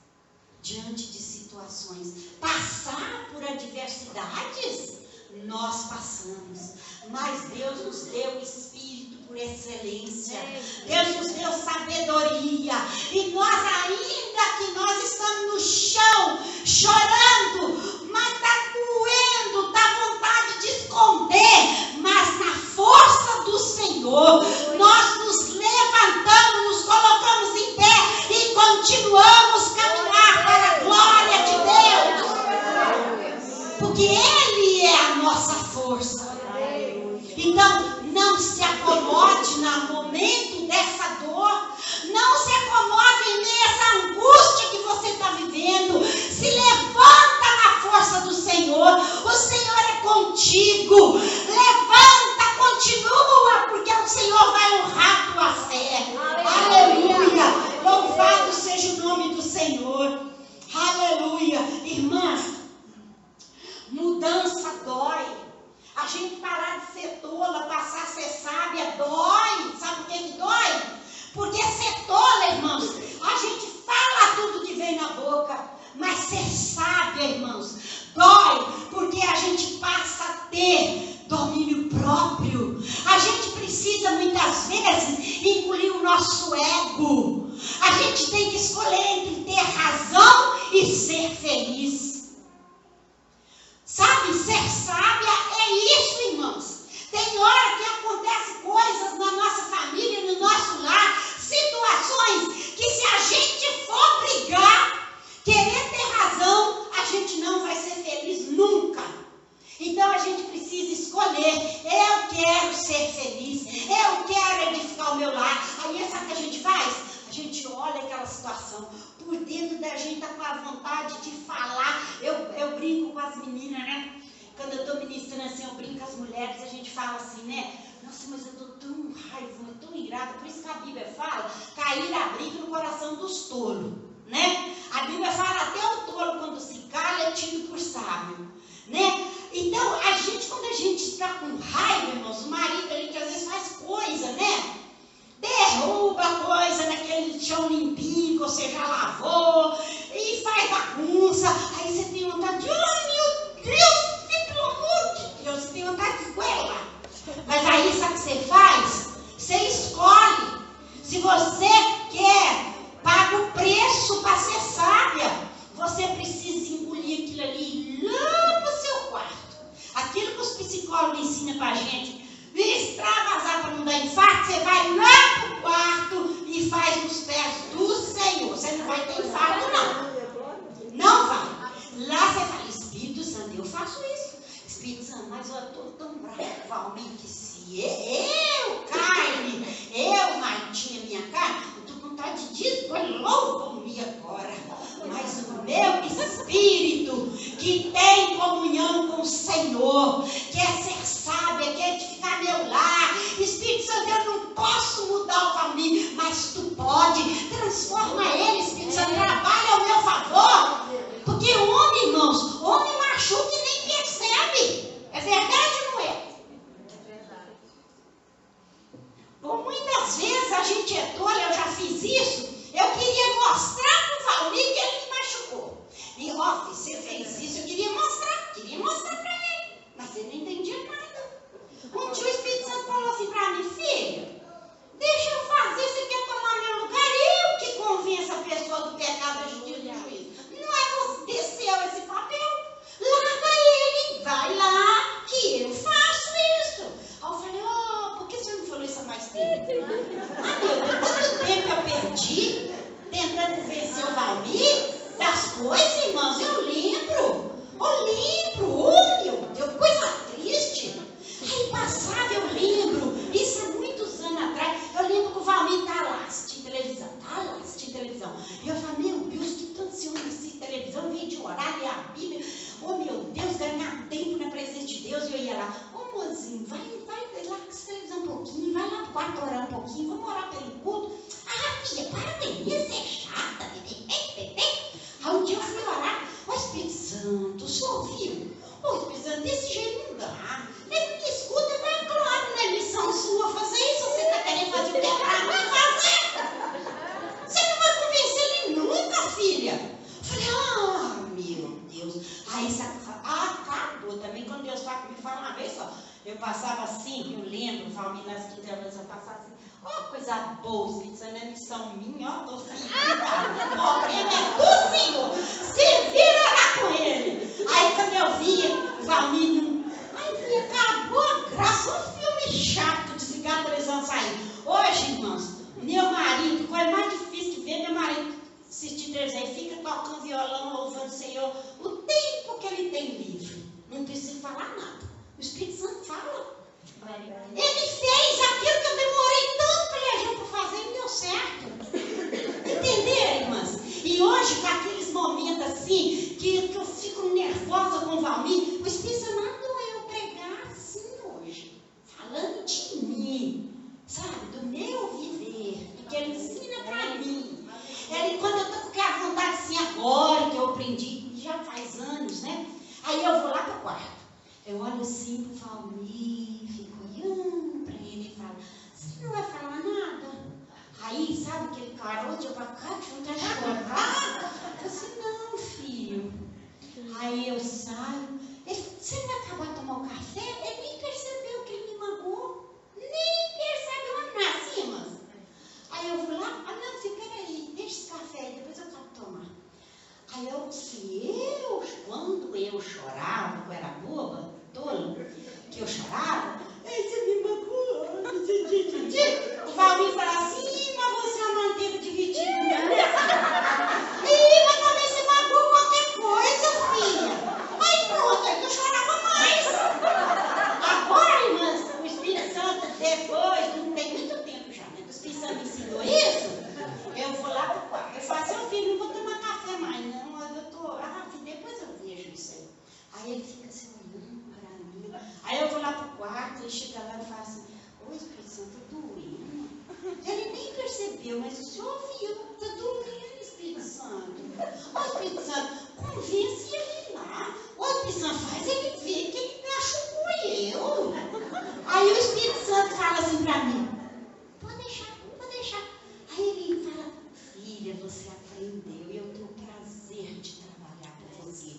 diante de situações. Passar por adversidades, nós passamos. Mas Deus nos deu espírito por excelência. Deus nos deu sabedoria. E nós, ainda que nós estamos no chão, chorando, mas está doendo, dá vontade de esconder. Mas na força do Senhor, nós nos levantamos, nos colocamos em pé e continuamos a caminhar para a glória de Deus. Porque Ele é a nossa força. Então, não se acomode no momento dessa dor. Não se acomode em meio a essa angústia que você está vivendo. Se levanta na força do Senhor. O Senhor é contigo. Levanta, continua, porque o Senhor vai honrar tua fé. Aleluia. Louvado seja o nome do Senhor. Aleluia. Irmãs, mudança dói. A gente parar de ser tola, passar a ser sábia, dói. Sabe por que dói? Porque ser tola, irmãos, a gente fala tudo que vem na boca. Mas ser sábia, irmãos, dói. Porque a gente passa a ter domínio próprio. A gente precisa, muitas vezes, engolir o nosso ego. A gente tem escolher entre ter razão e ser feliz. Sabe, ser sábia é isso, irmãos. Tem hora que acontecem coisas na nossa família, no nosso lar, situações que se a gente for brigar, querer ter razão, a gente não vai ser feliz nunca. Então a gente precisa escolher. Eu quero ser feliz, eu quero edificar o meu lar. Aí sabe o que a gente faz? A gente olha aquela situação, por dentro da gente está com a vontade de falar. Eu brinco com as meninas, né? Quando eu estou ministrando assim, eu brinco com as mulheres, a gente fala assim, né? Nossa, mas eu estou tão raiva, tão irada. Por isso que a Bíblia fala, cair a briga no coração dos tolos, né? A Bíblia fala até o tolo, quando se cala, é tido por sábio, né? Então, quando a gente está com raiva, irmãos, o marido, a gente às vezes faz coisa, né? Derruba coisa naquele chão limpinho que você já lavou, e faz bagunça. Aí você tem vontade de, oh meu Deus, pelo amor de Deus, você tem vontade de esgoelar. Mas aí sabe o que você faz? Você escolhe. Se você quer, paga o preço para ser sábia. Você precisa engolir aquilo ali lá para o seu quarto. Aquilo que os psicólogos ensinam para a gente, extravasar para não dar infarto, você vai lá para o quarto e faz nos pés do Senhor. Você não vai ter infarto, não. Não vai. Lá você fala, Espírito Santo, eu faço isso. Espírito Santo, mas eu estou tão bravo com o Valmir que se eu, carne, eu, Martinha, minha carne, eu estou com vontade de escolher o Valmir agora. Mas o meu espírito, que tem comunhão com o Senhor, quer ser sábia, quer edificar meu lar. Espírito Santo, eu não posso mudar o Valmir, mas tu pode. Transforma ele, Espírito Santo, trabalha ao meu favor. Porque o homem, irmãos, o homem machuca e nem percebe. É verdade ou não é? É verdade. Por muitas vezes a gente é tola, eu já fiz isso. Eu queria mostrar para o Valmir que ele me machucou. E ó, você fez isso, eu queria mostrar para ele. Mas ele não entendia nada. Um dia o Espírito Santo falou assim para mim, filha, deixa eu fazer, você quer tomar meu lugar? Eu que convenço a pessoa do pecado, da justiça e do juízo. Não é você, seu esse papel. Larga ele, vai lá, que eu faço isso. Aí eu falei, por que você não falou isso há mais tempo? Ah, meu Deus, quanto tempo eu perdi tentando vencer o Valmir das coisas, irmãos, eu lembro, meu Deus, coisa triste. Aí passava, eu lembro, isso há muitos anos atrás, eu lembro que o Valmir está lá assistindo televisão, e eu falei, meu Deus, que tanto esse homem assiste televisão, veio de orar, ler a Bíblia, oh meu Deus, ganhar tempo na presença de Deus. E eu ia lá, mozinho, vai lá com essa televisão um pouquinho, vai lá pro quarto orar um pouquinho, vamos orar pelo culto. Ah, filha, para com isso, você é chata. Aí um dia eu fui orar, Espírito Santo, o senhor ouviu? Espírito Santo, desse jeito não dá. Ele me escuta, mas claro, não é missão sua fazer isso, você está querendo fazer o pecado, vai fazer. Você não vai convencer ele nunca, filha. Eu falei, meu Deus. Aí acabou também, quando Deus fala comigo, fala uma vez só. Eu passava assim, eu lembro, Valmir nas quintas, eu passava assim, coisa boa, Espírito Santo, é missão minha, tô servindo, o prêmio é do Senhor, se vira lá com ele. Aí quando eu via, Valmir, acabou a graça, um filme chato, desligar a televisão e sair. Hoje, irmãos, meu marido, coisa mais difícil que ver, meu marido assistir televisão, ele fica tocando violão, louvando o Senhor, o tempo que ele tem livre, não precisa falar nada. O Espírito Santo fala. Ele fez aquilo que eu demorei tanto para fazer e deu certo. Entenderam, irmãs? E hoje, com aqueles momentos assim, que eu fico nervosa com o Valmir, o Espírito Santo mandou eu pregar assim hoje, falando de mim, sabe, do meu viver, do que ele ensina para mim. Quando eu estou com aquela vontade assim, agora que eu aprendi, já faz anos, né? Aí eu vou lá para o quarto. Eu olho assim pro Valmir, fico olhando para ele e falo, você não vai falar nada? Aí, sabe aquele caroço de abacate, não tá chorar? Eu disse, não, filho. Aí eu saio, ele, você não vai acabar de tomar o café? Ele nem percebeu que ele me magoou. Nem percebeu nada, assim, mas. Aí eu vou lá, não, filho, peraí, deixa esse café aí, depois chorava, que eu era boba, tola, que eu chorava, aí você me magoou, o Valmir fala assim, mas você é uma manteiga dividida, né? Mas também você magoou qualquer coisa, filha. Aí pronto, é que eu chorava mais. Agora, irmãs, o Espírito Santo, depois, não tem muito tempo já, né? O Espírito Santo me ensinou isso. Eu vou lá pro quarto. Eu falo assim, filho, não vou tomar café mais, não. Eu tô. Filho, depois eu vejo isso aí. Aí ele fica assim, olhando para mim. Aí eu vou lá pro quarto, ele chega lá e fala assim, ô Espírito Santo, tá doendo. Ele nem percebeu, mas o senhor viu, tá doendo, Espírito Santo. Ô Espírito Santo, convence ele lá. Ô Espírito Santo, faz ele ver que ele machucou eu. Aí o Espírito Santo fala assim pra mim, pode deixar, pode deixar. Aí ele fala, filha, você aprendeu e eu tenho o prazer de trabalhar com você.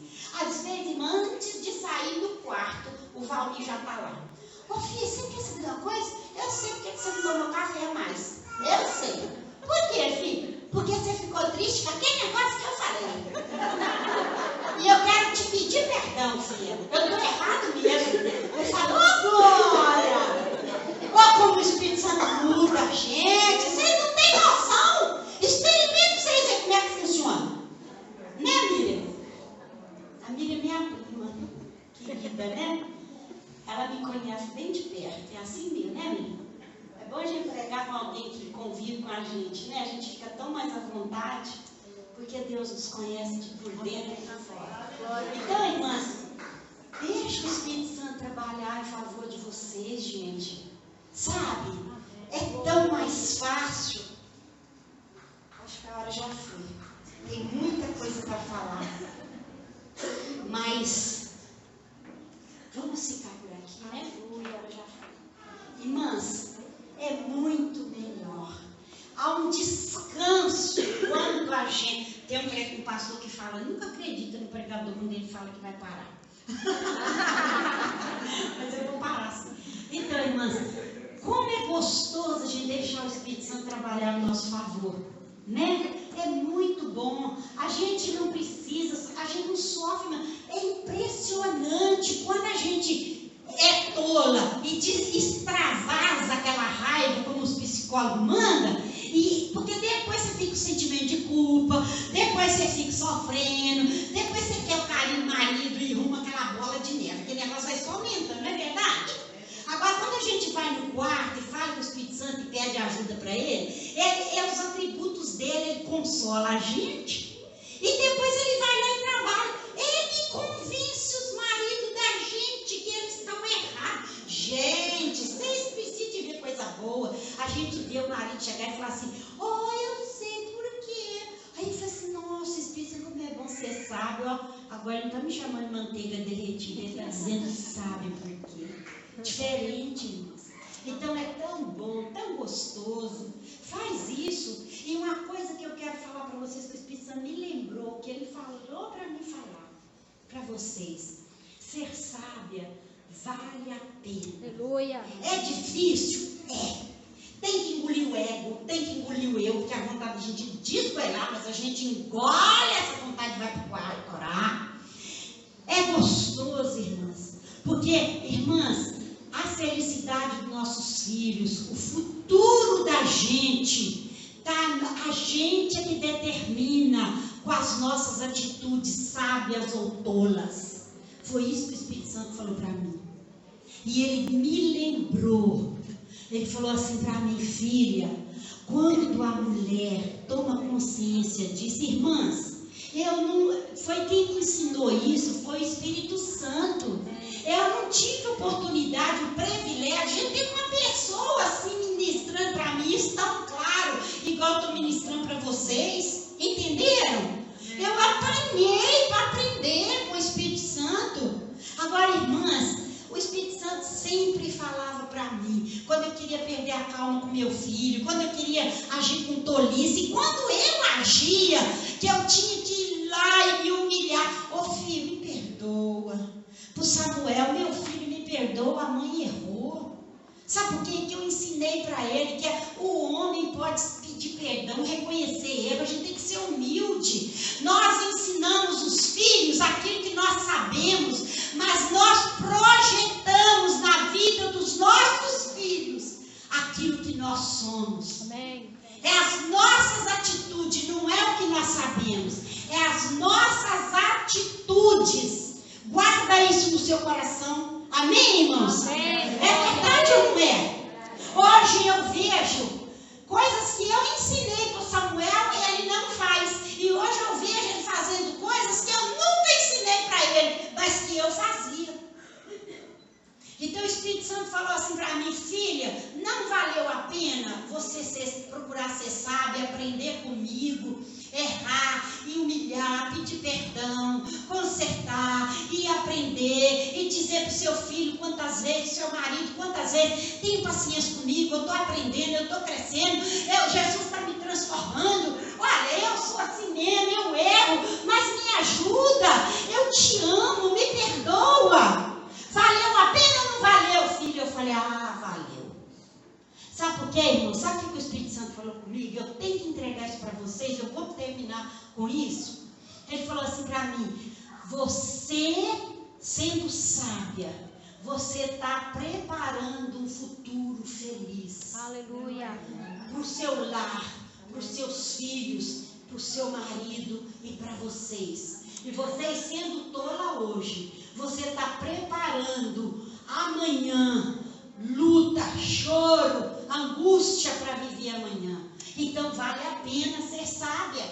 Às vezes, antes de sair do quarto, o Valmir já tá lá. Ô filha, você quer saber uma coisa? Eu sei porque você não tomou café mais. Eu sei. Por quê, filho? Porque você ficou triste com aquele negócio que eu falei. E eu quero te pedir perdão, filha. Eu estou errado mesmo. Eu falo, ô glória! Ó como o Espírito Santo muda a gente. Vocês não têm noção. Experimente pra vocês verem como é que funciona. Né, Miriam? A Miriam é minha prima. Querida, né? Ela me conhece bem de perto. É assim mesmo, né, Miriam? É bom a gente pregar com alguém que convive com a gente, né? A gente fica tão mais à vontade, porque Deus nos conhece de por dentro e por fora. Então, irmãs, deixe o Espírito Santo trabalhar em favor de vocês, gente. Sabe? É tão mais fácil. Acho que a hora já foi. Tem muita coisa para falar. Mas vamos ficar por aqui, né? A hora já foi. Irmãs, é muito melhor. Há um descanso quando a gente... Tem um pastor que fala, nunca acredita no pregador quando ele fala que vai parar. Mas eu vou parar assim. Então, irmãs, como é gostoso a gente deixar o Espírito Santo trabalhar no nosso favor, né? É muito bom. A gente não precisa, a gente não sofre, mas é impressionante quando a gente é tola e extravasa aquela raiva como os psicólogos mandam, porque depois você fica com sentimento de culpa, depois você fica sofrendo, depois você quer o carinho do marido e arruma aquela bola de neve, aquele negócio vai só aumentando, não é verdade? Agora, quando a gente vai no quarto e fala com o Espírito Santo e pede ajuda para ele, os atributos dele, ele consola a gente, e depois ele vai lá e trabalha. Ele convence os maridos da gente que eles estão errados. Gente, vocês precisam de ver coisa boa. A gente vê o marido chegar e falar assim, eu sei por quê. Aí ele fala assim, nossa, Espírito Santo, como é bom, você sabe, ó. Agora ele não está me chamando de manteiga derretida, ele está dizendo que sabe por quê. Diferente, irmãos. Então é tão bom, tão gostoso. Faz isso. E uma coisa que eu quero falar para vocês, que o Espírito Santo me lembrou, que ele falou para mim falar para vocês. Ser sábia vale a pena. Aleluia. É difícil? É. Tem que engolir o ego, tem que engolir o eu, porque a vontade de a gente desgoelar, mas a gente engole essa vontade e vai para o quarto orar. É gostoso, irmãs. Porque, irmãs, a felicidade dos nossos filhos, o futuro da gente, a gente é que determina com as nossas atitudes sábias ou tolas. Foi isso que o Espírito Santo falou para mim. E ele me lembrou. Ele falou assim para mim, filha, quando a mulher toma consciência disso, irmãs, foi quem me ensinou isso, foi o Espírito Santo. Eu não tive oportunidade, o privilégio de ter uma pessoa assim ministrando para mim, isso tão claro, igual eu estou ministrando para vocês, entenderam? Eu apanhei para aprender com o Espírito Santo. Agora, irmãs, o Espírito Santo sempre falava para mim, quando eu queria perder a calma com meu filho, quando eu queria agir com tolice, e quando eu agia, que eu tinha que ir lá e me humilhar, filho, me perdoa. Para o Samuel, meu filho, me perdoa, a mãe errou. Sabe por quê? Que eu ensinei para ele que o homem pode pedir perdão, reconhecer erro, a gente tem que ser humilde. Nós ensinamos os filhos aquilo que nós sabemos. as nossas atitudes. Guarda isso no seu coração. Amém, irmãos? Amém. É verdade ou não é? Hoje eu vejo coisas que eu ensinei para o Samuel e ele não faz. E hoje eu vejo ele fazendo coisas que eu nunca ensinei para ele, mas que eu fazia. Então o Espírito Santo falou assim para mim: filha, não valeu a pena você procurar ser sábia, aprender comigo, errar e humilhar, pedir perdão, consertar e aprender e dizer para o seu filho quantas vezes, seu marido, quantas vezes, tem paciência comigo, eu estou aprendendo, eu estou crescendo, Jesus está me transformando, olha, eu sou assim mesmo, eu erro, mas me ajuda, eu te amo, me perdoa. Valeu a pena ou não valeu, filho? Eu falei: valeu. Sabe por quê, irmão? Sabe o que o Espírito Santo falou comigo? Eu tenho que entregar isso para vocês, eu vou terminar com isso. Ele falou assim para mim: você, sendo sábia, você está preparando um futuro feliz. Aleluia. Para o seu lar, para os seus filhos, para o seu marido e para vocês. E vocês sendo tola hoje, você está preparando amanhã luta, choro, angústia para viver amanhã. Então vale a pena ser sábia,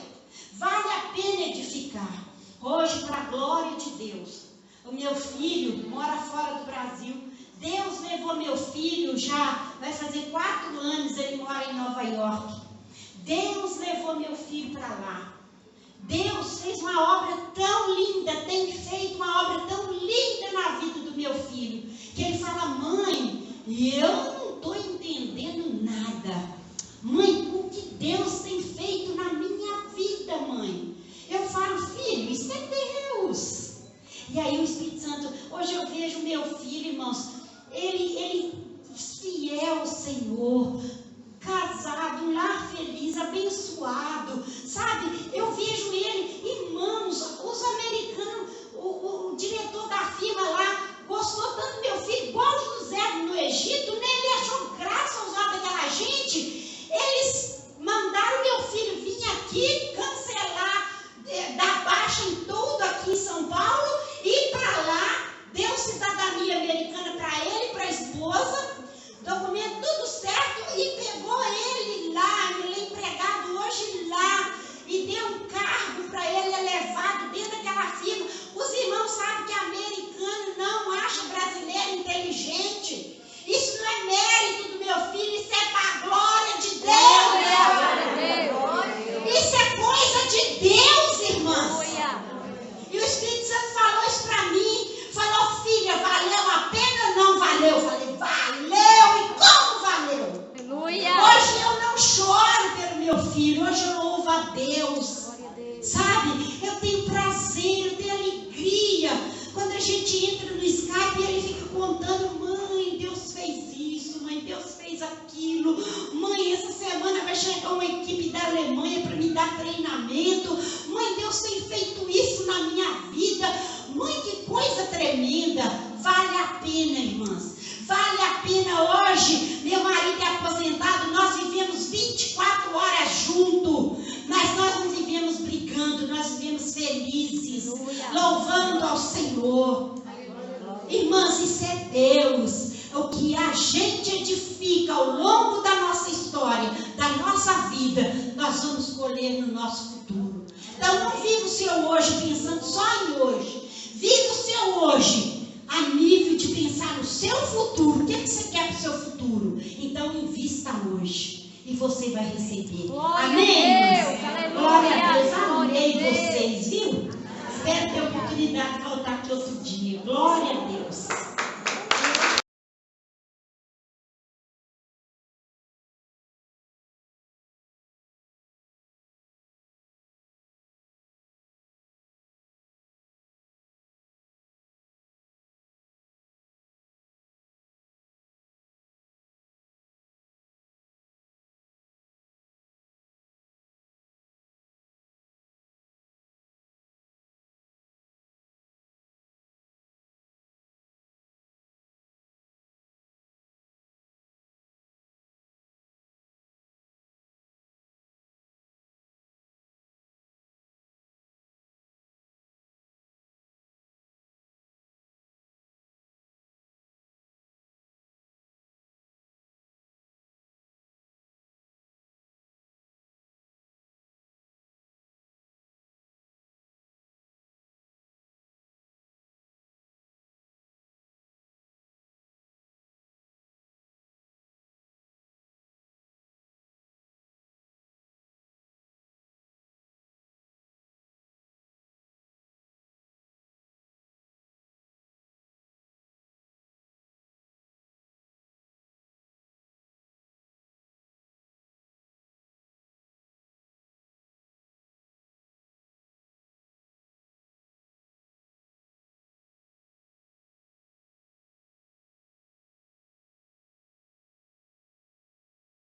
vale a pena edificar. Hoje, para a glória de Deus, o meu filho mora fora do Brasil. Deus levou meu filho, já vai fazer 4 anos, ele mora em Nova York. Deus levou meu filho para lá. Deus fez uma obra tão linda, tem feito uma obra tão linda na vida do meu filho, que ele fala: mãe, eu não estou entendendo nada. Mãe, o que Deus tem feito na minha vida, mãe? Eu falo: filho, isso é Deus. E aí o Espírito Santo, hoje eu vejo meu filho, irmãos, ele fiel ao Senhor, casado, um lar feliz, abençoado, sabe? Eu vejo ele, irmãos, os americanos, o diretor da firma lá, gostou tanto do meu filho, igual o José no Egito, né? Ele achou graça aos olhos daquela gente. Eles mandaram meu filho vir aqui, cancelar, dar baixa em tudo aqui em São Paulo, ir para lá, deu cidadania americana para ele, para a esposa, documento tudo certo, e pegou ele lá, ele é empregado hoje lá, e deu um cargo para ele elevado dentro daquela firma. Os irmãos sabem que americano não acha brasileiro inteligente. Isso não é mérito do meu filho, isso é para a glória de Deus. Isso é coisa de Deus, irmãs. E o Espírito Santo falou isso para mim, falou: filha, valeu a pena ou não valeu? Eu falei: valeu, e como valeu? Aleluia. Hoje eu não choro pelo meu filho, hoje eu louvo a Deus. Sabe, eu tenho prazer, eu tenho alegria. Quando a gente entra no Skype e ele fica contando: mãe, Deus fez isso, mãe, Deus fez aquilo, mãe, essa semana vai chegar uma equipe da Alemanha para me dar treinamento, mãe, Deus tem feito isso na minha vida, mãe, que coisa tremenda. Vale a pena, irmãs, vale a pena. Hoje, meu marido é aposentado, nós vivemos 24 horas juntos, mas nós não vivemos brigando, nós vivemos felizes, louvando ao Senhor. Irmãs, isso é Deus. O que a gente edifica ao longo da nossa história, da nossa vida, nós vamos colher no nosso futuro. Então não viva o seu hoje pensando só em hoje. Viva o seu hoje a nível de pensar no seu futuro. O que você quer para o seu futuro? Então invista hoje e você vai receber. Glória Amém, a Deus, irmãs? Glória a Deus. glória Amei a Deus. vocês, viu? Espero ter a oportunidade de voltar aqui outro dia. Glória a Deus.